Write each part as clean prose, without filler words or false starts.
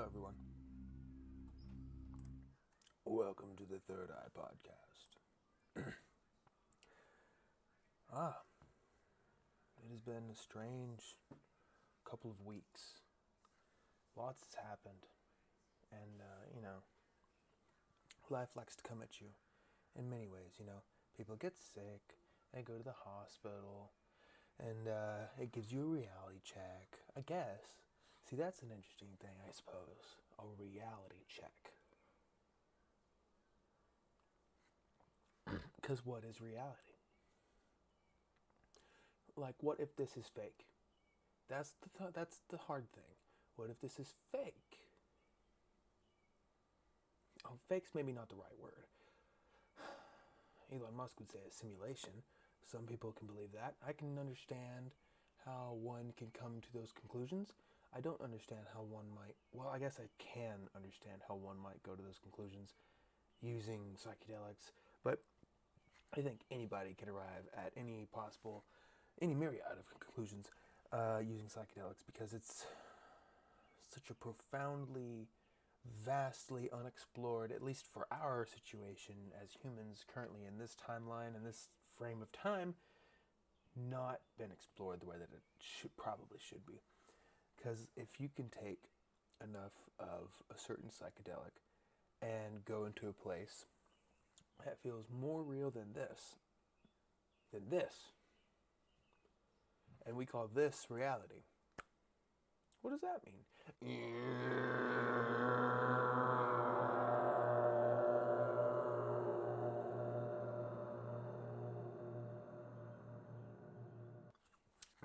Hello, everyone. Welcome to the Third Eye Podcast. It has been a strange couple of weeks. Lots has happened. And, life likes to come at you in many ways, People get sick, they go to the hospital, and it gives you a reality check, I guess. See, that's an interesting thing, I suppose. A reality check. Because what is reality? Like, what if this is fake? That's the hard thing. What if this is fake? Oh, fake's maybe not the right word. Elon Musk would say a simulation. Some people can believe that. I can understand how one can come to those conclusions. I don't understand how one might... Well, I guess I can understand how one might go to those conclusions using psychedelics. But I think anybody can arrive at any myriad of conclusions using psychedelics, because it's such a profoundly, vastly unexplored, at least for our situation as humans currently in this timeline and this frame of time, not been explored the way that it probably should be. Because if you can take enough of a certain psychedelic and go into a place that feels more real than this, and we call this reality, what does that mean?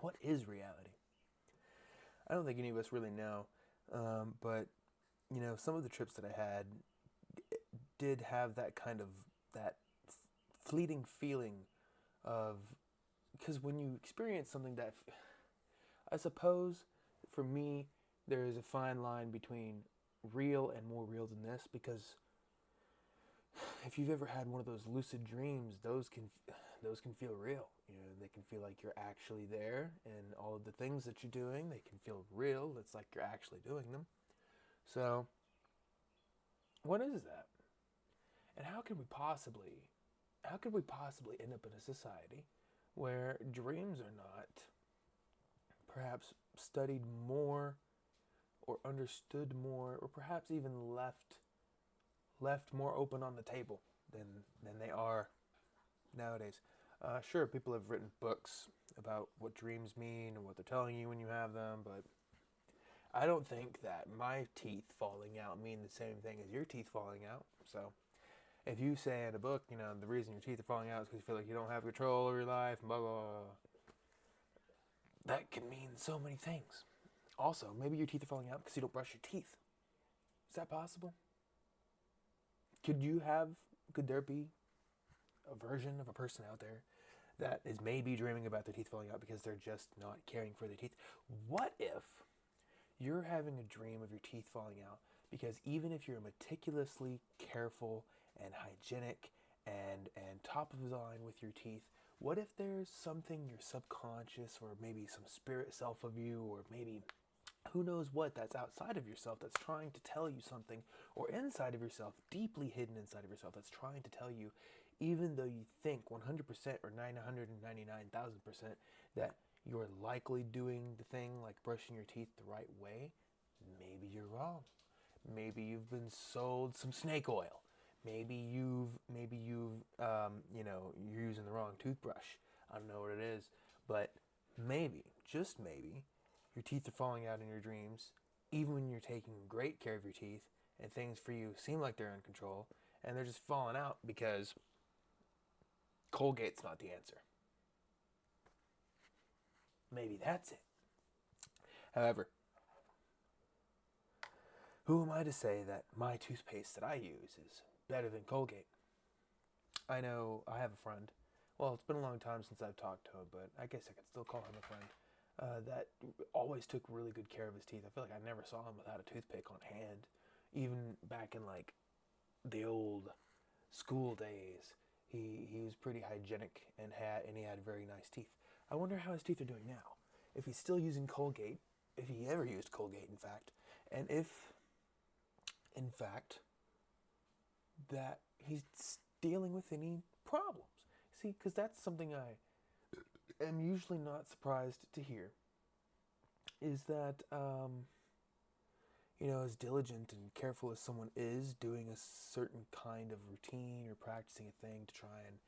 What is reality? I don't think any of us really know, but some of the trips that I had did have that kind of fleeting feeling of, because when you experience something that, I suppose, for me, there is a fine line between real and more real than this, because if you've ever had one of those lucid dreams, those can feel real. They can feel like you're actually there, and all of the things that you're doing, they can feel real. It's like you're actually doing them. So, what is that? And how could we possibly end up in a society where dreams are not perhaps studied more or understood more, or perhaps even left more open on the table than they are nowadays? Sure, people have written books about what dreams mean and what they're telling you when you have them, but I don't think that my teeth falling out mean the same thing as your teeth falling out. So if you say in a book, the reason your teeth are falling out is because you feel like you don't have control over your life, blah, blah, blah, that can mean so many things. Also, maybe your teeth are falling out because you don't brush your teeth. Is that possible? Could there be a version of a person out there that is maybe dreaming about their teeth falling out because they're just not caring for their teeth? What if you're having a dream of your teeth falling out because even if you're meticulously careful and hygienic and top of the line with your teeth, what if there's something your subconscious, or maybe some spirit self of you, or maybe who knows what, that's outside of yourself, that's trying to tell you something, or inside of yourself, deeply hidden inside of yourself, that's trying to tell you, even though you think 100% or 999,000% that you're likely doing the thing, like brushing your teeth, the right way, maybe you're wrong. Maybe you've been sold some snake oil. Maybe you're using the wrong toothbrush. I don't know what it is, but maybe, just maybe, your teeth are falling out in your dreams, even when you're taking great care of your teeth, and things for you seem like they're in control, and they're just falling out because Colgate's not the answer. Maybe that's it. However, who am I to say that my toothpaste that I use is better than Colgate? I know I have a friend. Well, it's been a long time since I've talked to him, but I guess I could still call him a friend. That always took really good care of his teeth. I feel like I never saw him without a toothpick on hand. Even back in like the old school days, he was pretty hygienic and he had very nice teeth. I wonder how his teeth are doing now. If he's still using Colgate, if he ever used Colgate, in fact, and if in fact, that he's dealing with any problems. See, because that's something I am usually not surprised to hear, is that, as diligent and careful as someone is doing a certain kind of routine or practicing a thing to try and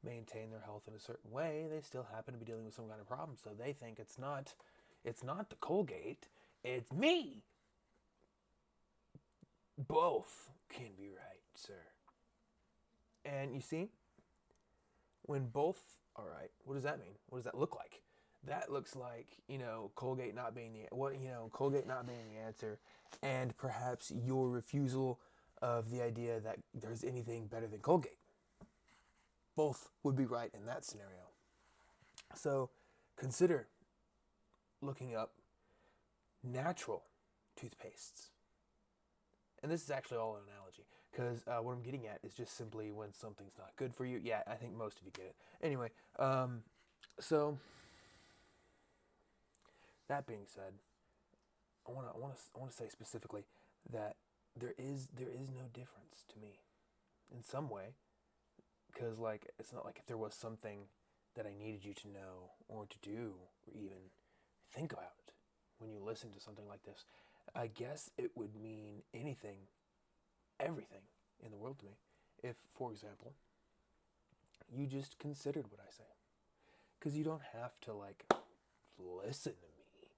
maintain their health in a certain way, they still happen to be dealing with some kind of problem. So they think it's not the Colgate, it's me. Both can be right, sir. And you see, when both are right, what does that mean? What does that look like? That looks like, Colgate not being Colgate not being the answer, and perhaps your refusal of the idea that there's anything better than Colgate. Both would be right in that scenario. So consider looking up natural toothpastes. And this is actually all an analogy, because what I'm getting at is just simply when something's not good for you. Yeah, I think most of you get it. Anyway, so that being said, I want to say specifically that there is no difference to me in some way, because it's not like if there was something that I needed you to know or to do or even think about when you listen to something like this. I guess it would mean everything in the world to me if, for example, you just considered what I say. Because you don't have to listen to me,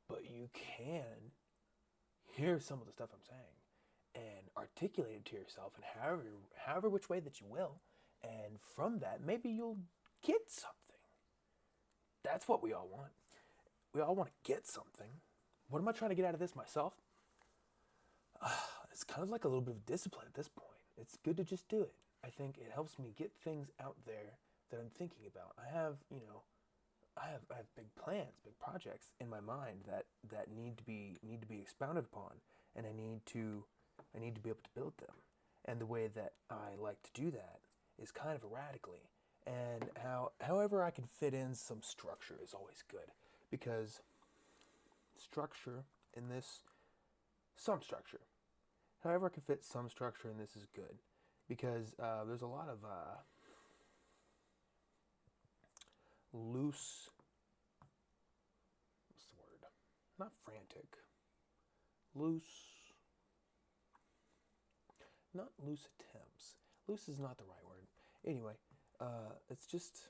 but you can hear some of the stuff I'm saying and articulate it to yourself in however which way that you will. And from that, maybe you'll get something. That's what we all want. We all want to get something. What am I trying to get out of this myself? It's kind of like a little bit of discipline at this point. It's good to just do it. I think it helps me get things out there that I'm thinking about. I have big plans, big projects in my mind that need to be expounded upon, and I need to be able to build them. And the way that I like to do that is kind of erratically. And however I can fit in some structure is always good, because structure in this, some structure. However I can fit some structure in this is good, because there's a lot of loose, what's the word? Not frantic. Not loose attempts. Loose is not the right word. Anyway, it's just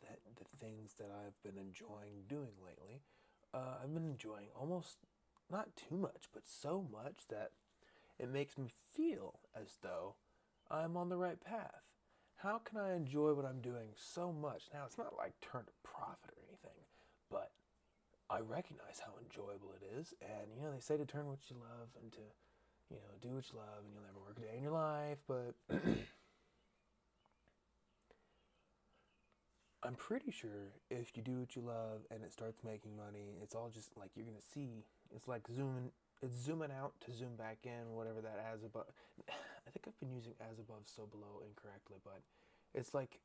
that the things that I've been enjoying doing lately, I've been enjoying almost not too much, but so much that it makes me feel as though I'm on the right path. How can I enjoy what I'm doing so much? Now, it's not like turn to profit or anything, but I recognize how enjoyable it is. And, they say to turn what you love and to, do what you love, and you'll never work a day in your life. But I'm pretty sure if you do what you love and it starts making money, it's all just like you're going to see. It's like zooming out to zoom back in, whatever that as above. I think I've been using as above, so below incorrectly, but it's like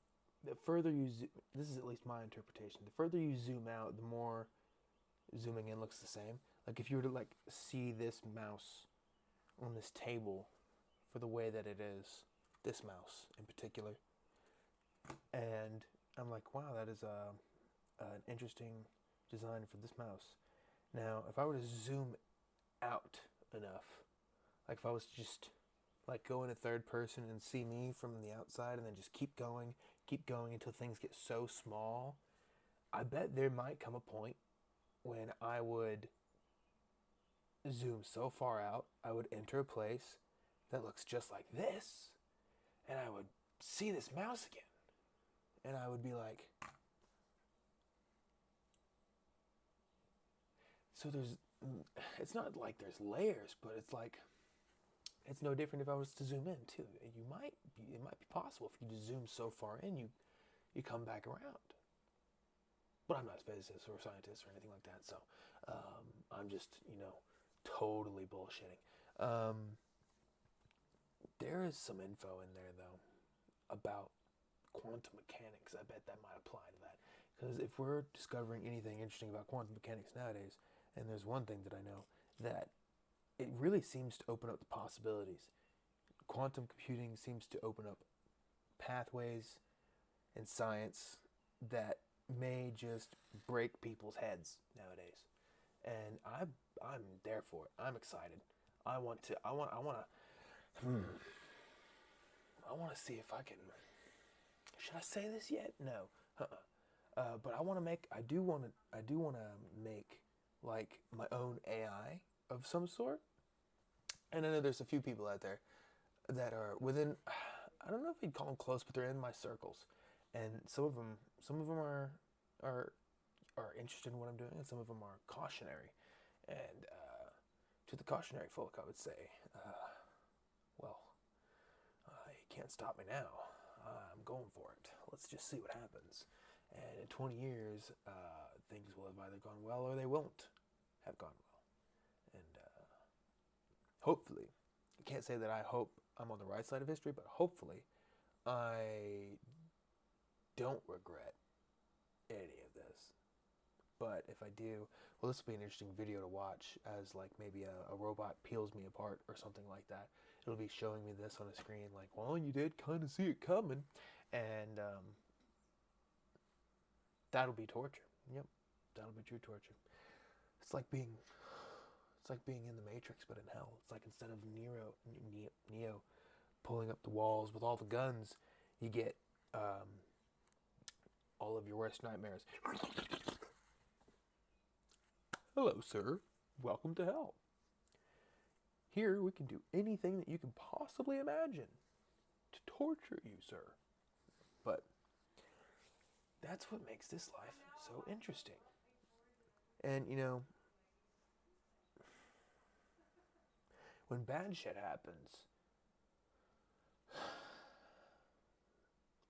the further you this is at least my interpretation. The further you zoom out, the more zooming in looks the same. Like if you were to see this mouse on this table for the way that it is, this mouse in particular, and I'm like, wow, that is an interesting design for this mouse. Now, if I were to zoom out enough, like if I was to just go in a third person and see me from the outside and then just keep going until things get so small, I bet there might come a point when I would zoom so far out, I would enter a place that looks just like this, and I would see this mouse again, and I would be like, so it's not like there's layers, but it's no different if I was to zoom in too. It might be possible if you just zoom so far in, you come back around. But I'm not a physicist or a scientist or anything like that, so I'm just, totally bullshitting. There is some info in there, though, about quantum mechanics. I bet that might apply to that. Because if we're discovering anything interesting about quantum mechanics nowadays, and there's one thing that I know, that it really seems to open up the possibilities. Quantum computing seems to open up pathways in science that may just break people's heads nowadays. And I'm there for it. I'm excited. I want to see if I can. Should I say this yet? No. But I do want to make like my own AI of some sort. And I know there's a few people out there that are within. I don't know if you'd call them close, but they're in my circles, and some of them are are interested in what I'm doing, and some of them are cautionary. And to the cautionary folk, I would say, well, you can't stop me now. I'm going for it. Let's just see what happens. And in 20 years, things will have either gone well or they won't have gone well. And hopefully, I can't say that I hope I'm on the right side of history, but hopefully I don't regret any of this. But if I do, well, this will be an interesting video to watch as like maybe a robot peels me apart or something like that. It'll be showing me this on a screen like, well, you did kind of see it coming. And that'll be torture. Yep, that'll be true torture. It's like being in the Matrix, but in hell. It's like instead of Neo pulling up the walls with all the guns, you get all of your worst nightmares. Hello, sir. Welcome to hell. Here we can do anything that you can possibly imagine to torture you, sir. But that's what makes this life so interesting. And, you know, when bad shit happens,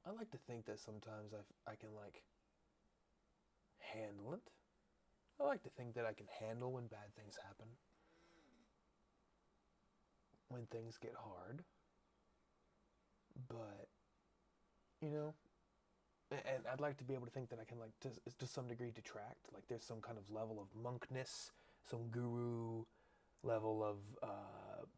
I like to think that sometimes I can, like, handle it. I like to think that I can handle when bad things happen. When things get hard. But, you know, and I'd like to be able to think that I can, like, to some degree detract. Like, there's some kind of level of monkness, some guru level of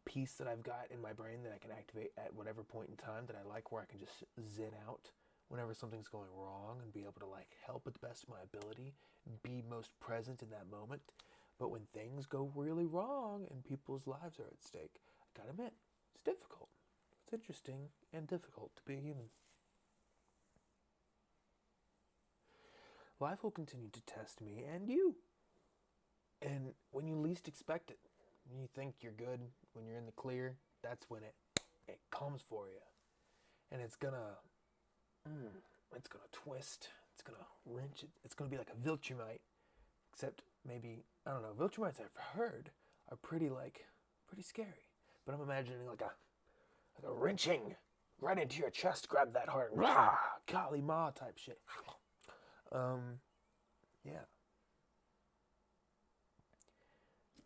peace that I've got in my brain that I can activate at whatever point in time that I like, where I can just zen out whenever something's going wrong and be able to, like, help at the best of my ability and be most present in that moment. But when things go really wrong and people's lives are at stake, I gotta admit, it's difficult. It's interesting and difficult to be a human. Life will continue to test me and you. And when you least expect it, when you think you're good, when you're in the clear, that's when it comes for you. And it's gonna twist, it's gonna wrench it, it's gonna be like a Viltrumite. Except maybe, I don't know, Viltrumites I've heard are pretty scary. But I'm imagining like a wrenching right into your chest, grab that heart, rah, Kali Ma type shit. Yeah.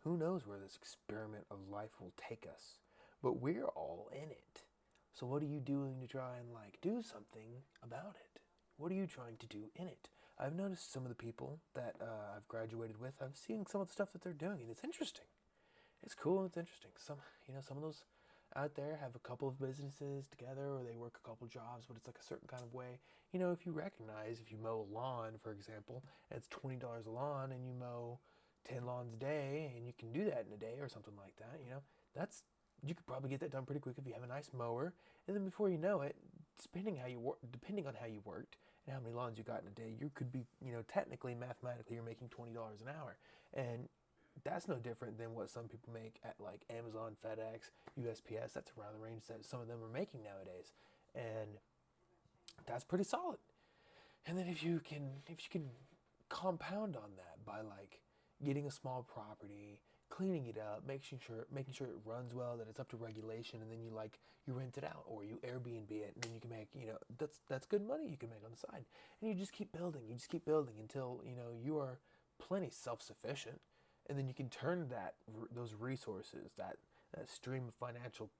Who knows where this experiment of life will take us? But we're all in it. So what are you doing to try and, like, do something about it? What are you trying to do in it? I've noticed some of the people that I've graduated with. I've seen some of the stuff that they're doing, and it's interesting. It's cool and it's interesting. Some of those out there have a couple of businesses together, or they work a couple jobs, but it's like a certain kind of way. You know, if you mow a lawn, for example, and it's $20 a lawn, and you mow 10 lawns a day, and you can do that in a day or something like that, you know, you could probably get that done pretty quick if you have a nice mower. And then before you know it, depending on how you worked and how many lawns you got in a day, you could be, you know, technically, mathematically, you're making $20 an hour. And that's no different than what some people make at, like, Amazon, FedEx, USPS. That's around the range that some of them are making nowadays. And that's pretty solid. And then if you can compound on that by, like, getting a small property, cleaning it up, making sure it runs well, that it's up to regulation, and then you rent it out or you Airbnb it, and then you can make, you know, that's good money you can make on the side. And you just keep building until, you know, you are plenty self-sufficient, and then you can turn those resources, that stream of financial,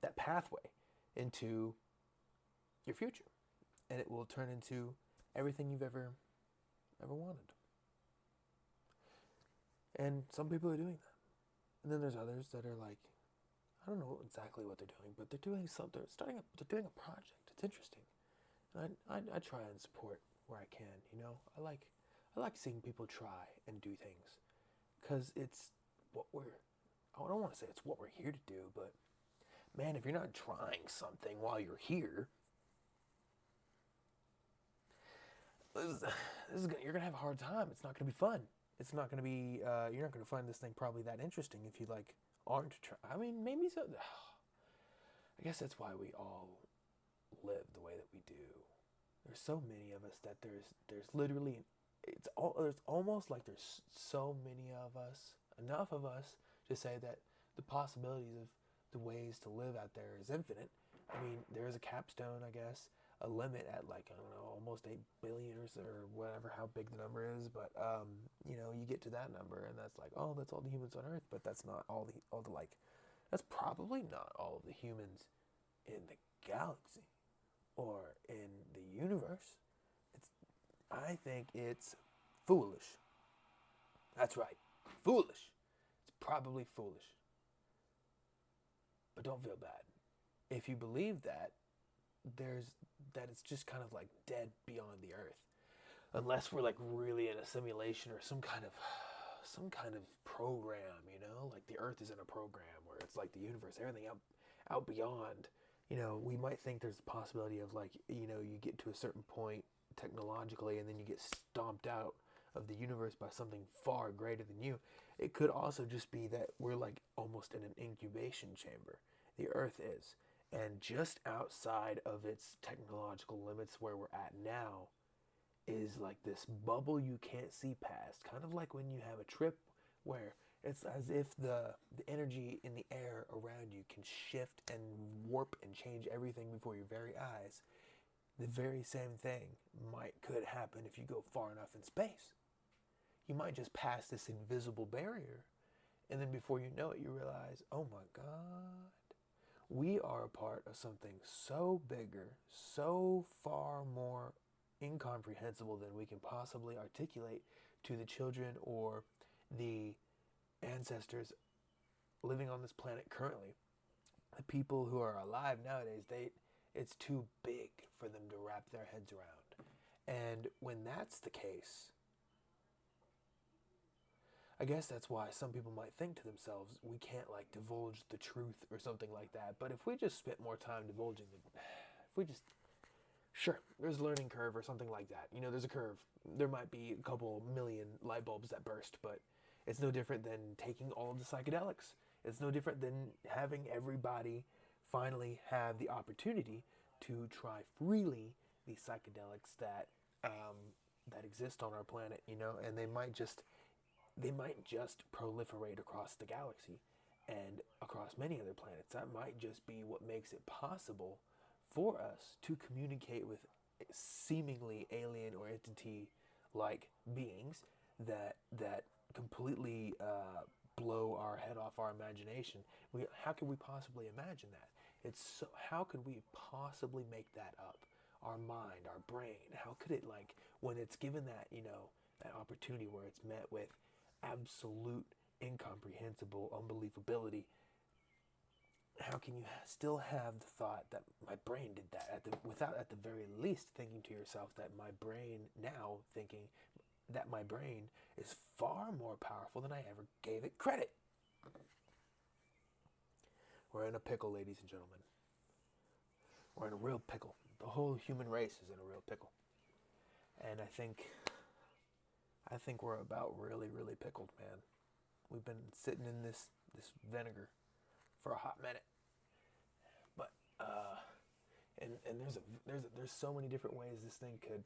that pathway, into your future, and it will turn into everything you've ever wanted. And some people are doing that. And then there's others that are like, I don't know exactly what they're doing, but they're doing something. They're doing a project. It's interesting, and I try and support where I can. I like seeing people try and do things, because it's what we're. I don't want to say it's what we're here to do, but man, if you're not trying something while you're here, you're gonna have a hard time. It's not gonna be fun. It's not gonna be. You're not gonna find this thing probably that interesting if you like aren't. I mean, maybe so. I guess that's why we all live the way that we do. There's so many of us that there's literally there's almost like there's so many of us, enough of us to say that the possibilities of the ways to live out there is infinite. I mean, there is a capstone, I guess, a limit at like, I don't know, almost 8 billion or whatever, how big the number is. But you get to that number, and that's like, oh, that's all the humans on Earth. But that's not all the like, that's probably not all of the humans in the galaxy or in the universe. I think it's foolish. That's right, foolish. It's probably foolish. But don't feel bad. If you believe that, that it's just kind of like dead beyond the earth. Unless we're like really in a simulation or some kind of program, like the earth is in a program where it's like the universe, everything out beyond. We might think there's a possibility of like, you get to a certain point technologically and then you get stomped out of the universe by something far greater than you. It could also just be that we're like almost in an incubation chamber. The earth is. And just outside of its technological limits where we're at now is like this bubble you can't see past. Kind of like when you have a trip where it's as if the energy in the air around you can shift and warp and change everything before your very eyes. The very same thing could happen if you go far enough in space. You might just pass this invisible barrier, and then before you know it, you realize, oh my God, we are a part of something so bigger, so far more incomprehensible than we can possibly articulate to the children or the ancestors living on this planet currently. The people who are alive nowadays, it's too big for them to wrap their heads around. And when that's the case, I guess that's why some people might think to themselves, we can't like divulge the truth or something like that. But if we just spent more time divulging it, if we just, sure, there's a learning curve or something like that. There's a curve. There might be a couple million light bulbs that burst, but it's no different than taking all of the psychedelics. It's no different than having everybody finally have the opportunity to try freely these psychedelics that exist on our planet, and they might just proliferate across the galaxy and across many other planets. That might just be what makes it possible for us to communicate with seemingly alien or entity-like beings that completely blow our head off our imagination. How could we possibly imagine that? How could we possibly make that up? Our mind, our brain, how could it, like, when it's given that, that opportunity where it's met with absolute incomprehensible unbelievability, how can you still have the thought that my brain did that without at the very least thinking to yourself that my brain is far more powerful than I ever gave it credit? We're in a pickle, ladies and gentlemen. We're in a real pickle. The whole human race is in a real pickle. And I think we're about really, really pickled, man. We've been sitting in this vinegar for a hot minute. But and there's so many different ways this thing could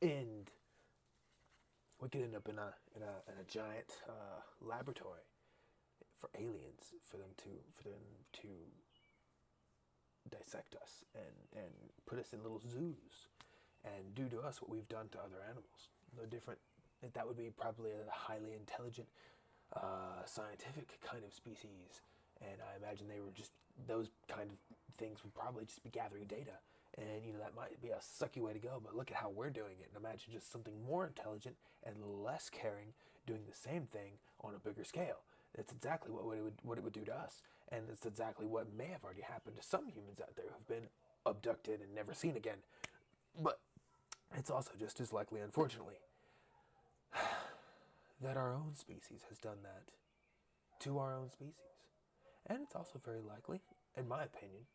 end. We could end up in a giant laboratory for aliens, for them to dissect us and put us in little zoos and do to us what we've done to other animals. No different. That would be probably a highly intelligent, scientific kind of species, and I imagine they were just those kind of things would probably just be gathering data, and that might be a sucky way to go. But look at how we're doing it, and imagine just something more intelligent and less caring doing the same thing on a bigger scale. It's exactly what it would do to us, and it's exactly what may have already happened to some humans out there who've been abducted and never seen again. But it's also just as likely, unfortunately, that our own species has done that to our own species. And it's also very likely, in my opinion,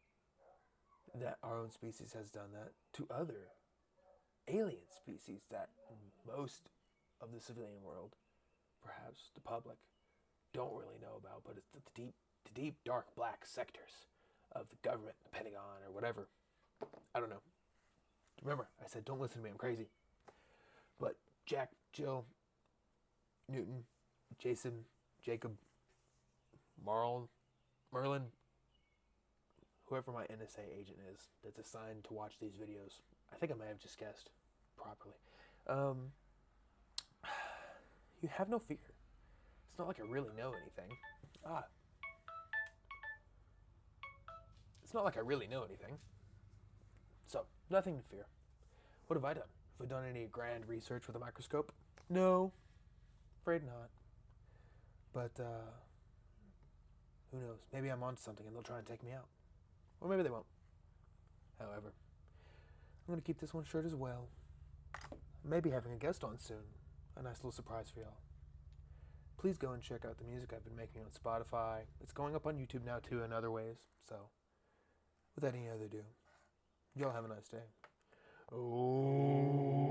that our own species has done that to other alien species that most of the civilian world, perhaps the public, don't really know about, but it's the deep, dark, black sectors of the government, the Pentagon, or whatever. I don't know. Remember, I said don't listen to me, I'm crazy. But Jack, Jill, Newton, Jason, Jacob, Merlin, whoever my NSA agent is that's assigned to watch these videos. I think I may have just guessed properly. You have no fear. It's not like I really know anything. It's not like I really know anything. So, nothing to fear. What have I done? Have I done any grand research with a microscope? No. Afraid not. But, who knows? Maybe I'm onto something and they'll try and take me out. Or maybe they won't. However, I'm going to keep this one short as well. Maybe having a guest on soon. A nice little surprise for y'all. Please go and check out the music I've been making on Spotify. It's going up on YouTube now too in other ways. So, without any other ado, y'all have a nice day. Oh.